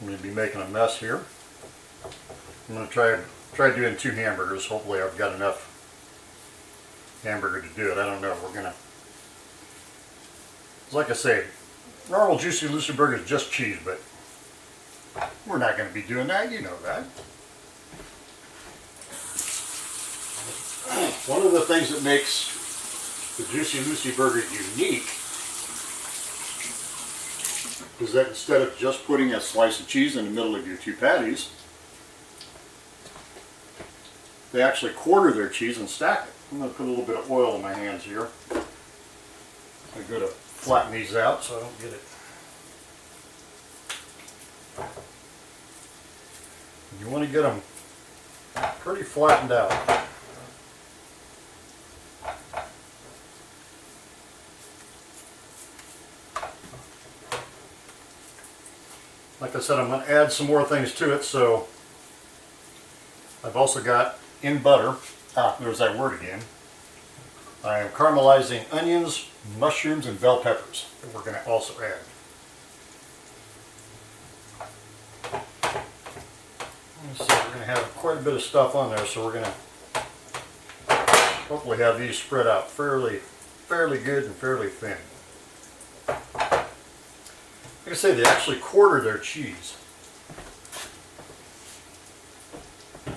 I'm going to be making a mess here. I'm going to try doing 2 hamburgers. Hopefully I've got enough hamburger to do it. I don't know. We're going to, like I say, normal Juicy Lucy burger is just cheese, but we're not going to be doing that. You know that. One of the things that makes the Juicy Lucy burger unique is that instead of just putting a slice of cheese in the middle of your 2 patties, they actually quarter their cheese and stack it. I'm going to put a little bit of oil in my hands here. I'm going to flatten these out so I don't get it. You want to get them pretty flattened out. Like I said, I'm going to add some more things to it, so I've also got in butter, there's that word again, I am caramelizing onions, mushrooms, and bell peppers that we're going to also add. So we're going to have quite a bit of stuff on there, so we're going to hopefully have these spread out fairly good and fairly thin. Like I say, they actually quarter their cheese. I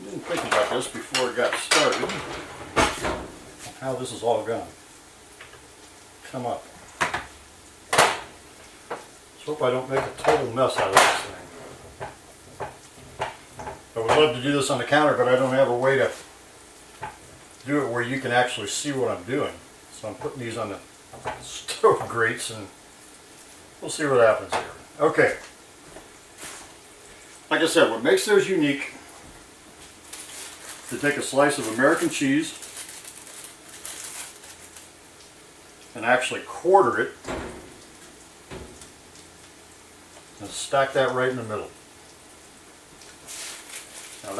didn't think about this before it got started, how this is all going to come up. Let's hope I don't make a total mess out of this thing. I would love to do this on the counter, but I don't have a way to do it where you can actually see what I'm doing. So I'm putting these on the stove grates and we'll see what happens here. Okay. Like I said, what makes those unique, to take a slice of American cheese and actually quarter it and stack that right in the middle. Now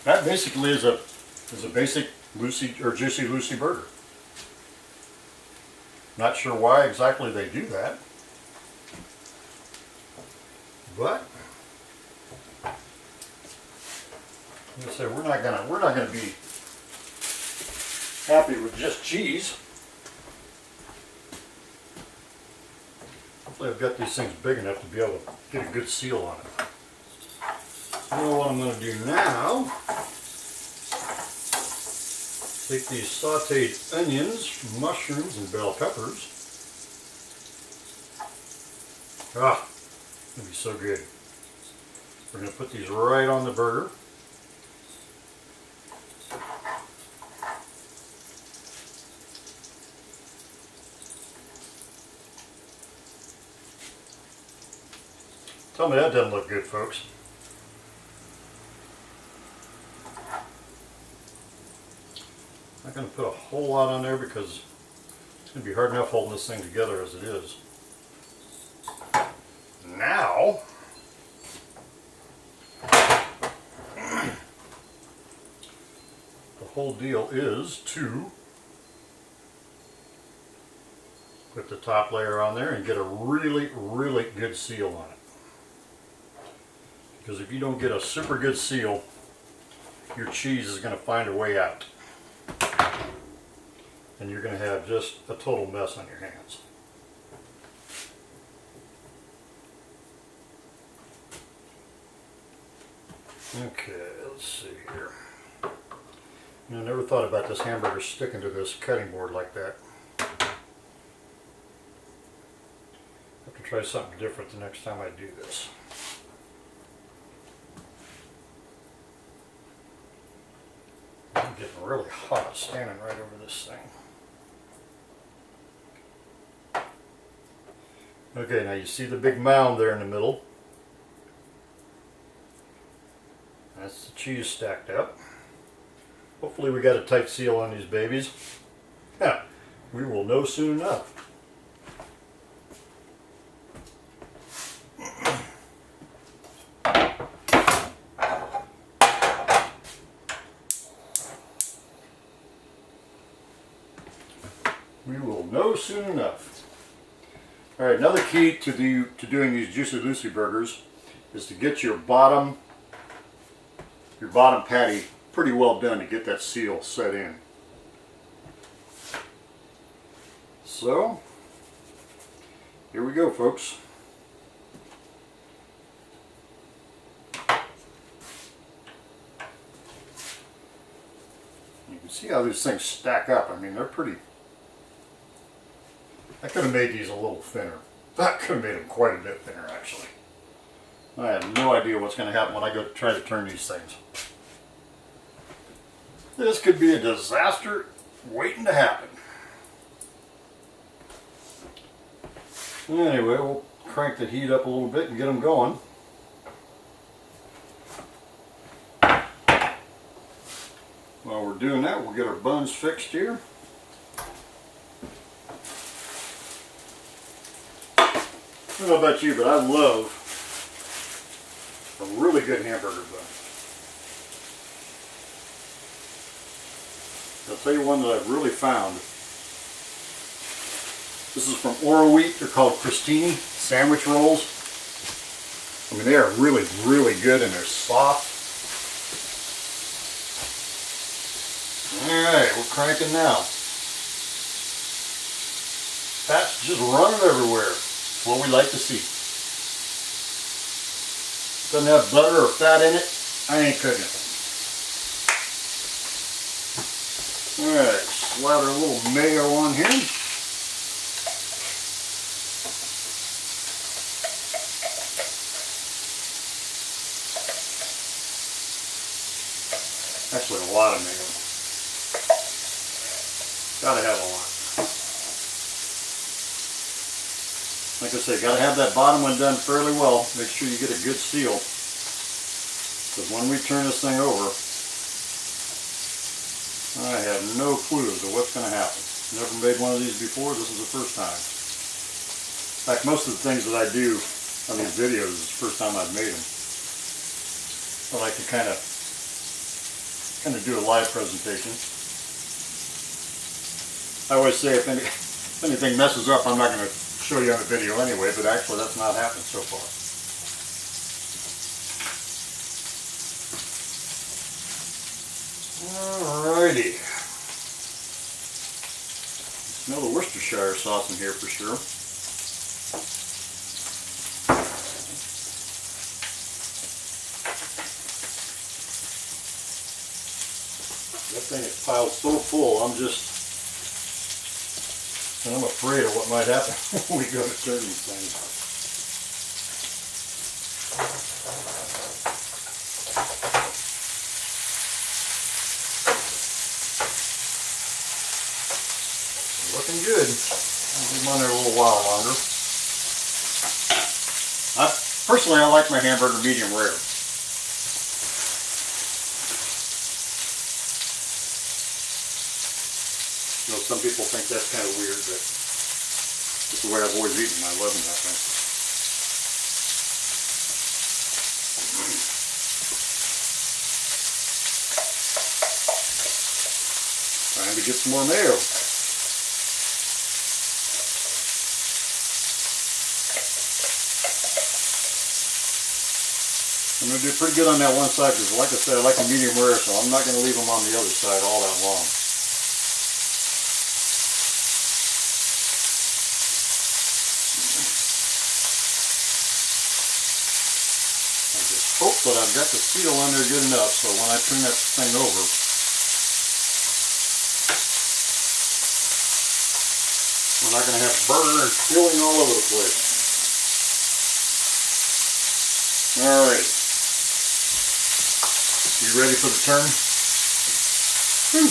that basically is a basic Lucy or Juicy Lucy burger. Not sure why exactly they do that, but I'm gonna say we're not gonna be happy with just cheese. Hopefully I've got these things big enough to be able to get a good seal on it. So you know what I'm going to do now? Take these sauteed onions, mushrooms, and bell peppers. Ah, it's going to be so good. We're going to put these right on the burger. Tell me that doesn't look good, folks. I'm not going to put a whole lot on there because it's going to be hard enough holding this thing together as it is. Now, the whole deal is to put the top layer on there and get a really, really good seal on it. Because if you don't get a super good seal, your cheese is going to find a way out. And you're going to have just a total mess on your hands. Okay, let's see here. I never thought about this hamburger sticking to this cutting board like that. Have to try something different the next time I do this. I'm getting really hot standing right over this thing. Okay, now you see the big mound there in the middle. That's the cheese stacked up. Hopefully we got a tight seal on these babies. Yeah, we will know soon enough. We will know soon enough. All right, another key to doing these Juicy Lucy burgers is to get your bottom patty pretty well done to get that seal set in. So, here we go, folks. You can see how these things stack up. I mean, they're pretty. I could have made these a little thinner. I could have made them quite a bit thinner, actually. I have no idea what's going to happen when I go to try to turn these things. This could be a disaster waiting to happen. Anyway, we'll crank the heat up a little bit and get them going. While we're doing that, we'll get our buns fixed here. I don't know about you, but I love a really good hamburger bun. I'll tell you one that I've really found. This is from Oro Wheat. They're called Crostini sandwich rolls. I mean, they are really, really good and they're soft. Alright, we're cranking now. Fat's just running everywhere. That's what we like to see. Doesn't have butter or fat in it, I ain't cooking it. Alright, slather a little mayo on here. Actually, a lot of mayo. Gotta have a lot. Like I say, gotta have that bottom one done fairly well. Make sure you get a good seal. Because when we turn this thing over, I have no clue as to what's going to happen. Never made one of these before. This is the first time. In fact, most of the things that I do on these videos is the first time I've made them. I like to kind of do a live presentation. I always say if anything messes up, I'm not going to show you on the video anyway, but actually that's not happened so far. Alrighty. Smell the Worcestershire sauce in here for sure. That thing is piled so full, I'm afraid of what might happen when we go to turn these things. Looking good. I'll leave them on there a little while longer. Personally, I like my hamburger medium rare. You know, some people think that's kind of weird, but it's the way I've always eaten. I love them that way. Time to get some more mayo. I'm going to do pretty good on that one side because, like I said, I like them medium rare, so I'm not going to leave them on the other side all that long. Hope that I've got the seal on there good enough so when I turn that thing over, we're not going to have burner and spilling all over the place. Alright. You ready for the turn? Whew.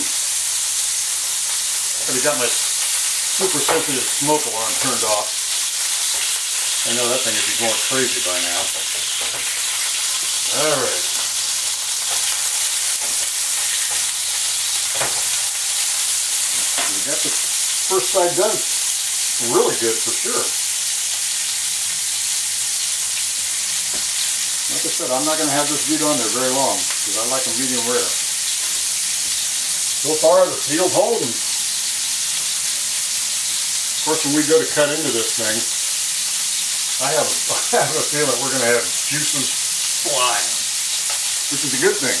I've got my super sensitive smoke alarm turned off. I know that thing would be going crazy by now. Alright. We got the first side done really good for sure. Like I said, I'm not going to have this meat on there very long because I like them medium rare. So far the seal's holding. Of course, when we go to cut into this thing, I have a feeling we're going to have juices flying, which is a good thing.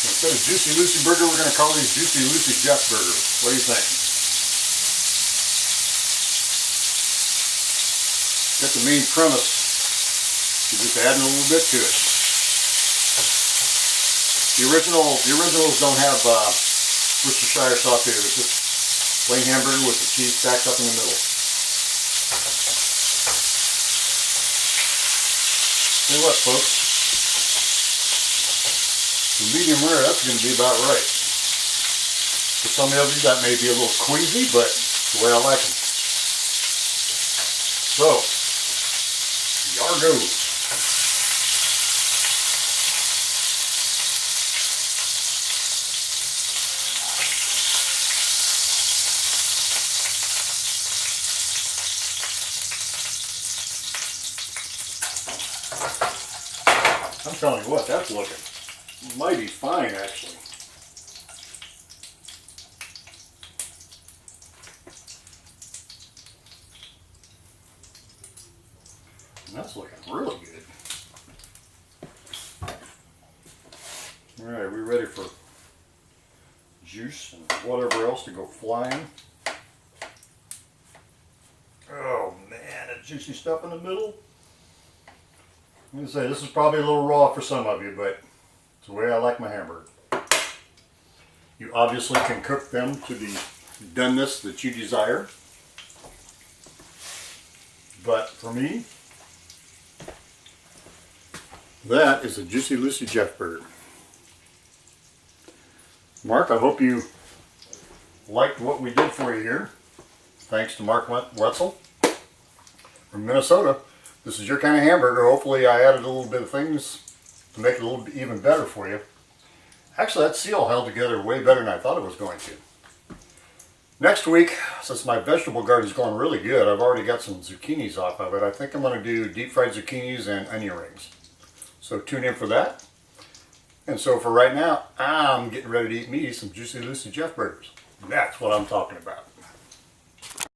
Instead of Juicy Lucy Burger, we're going to call these Juicy Lucy Jeff Burgers. What do you think? Got the main premise. You're just adding a little bit to it. The originals don't have Worcestershire sauce here. It's just plain hamburger with the cheese stacked up in the middle. Tell you what, folks, the medium rare, that's going to be about right. For some of you, that may be a little queasy, but it's the way I like them. So, yar goes. I'm telling you what, that's looking mighty fine, actually. That's looking really good. All right, we ready for juice and whatever else to go flying? Oh man, that juicy stuff in the middle. I'm going to say this is probably a little raw for some of you, but it's the way I like my hamburger. You obviously can cook them to the doneness that you desire. But for me, that is a Juicy Lucy Jeff Burger. Mark, I hope you liked what we did for you here. Thanks to Mark Wetzel from Minnesota. This is your kind of hamburger. Hopefully I added a little bit of things to make it a little bit even better for you. Actually, that seal held together way better than I thought it was going to. Next week, since my vegetable garden is going really good, I've already got some zucchinis off of it. I think I'm going to do deep fried zucchinis and onion rings. So tune in for that. And so for right now, I'm getting ready to eat me some Juicy Lucy Jeff Burgers. That's what I'm talking about.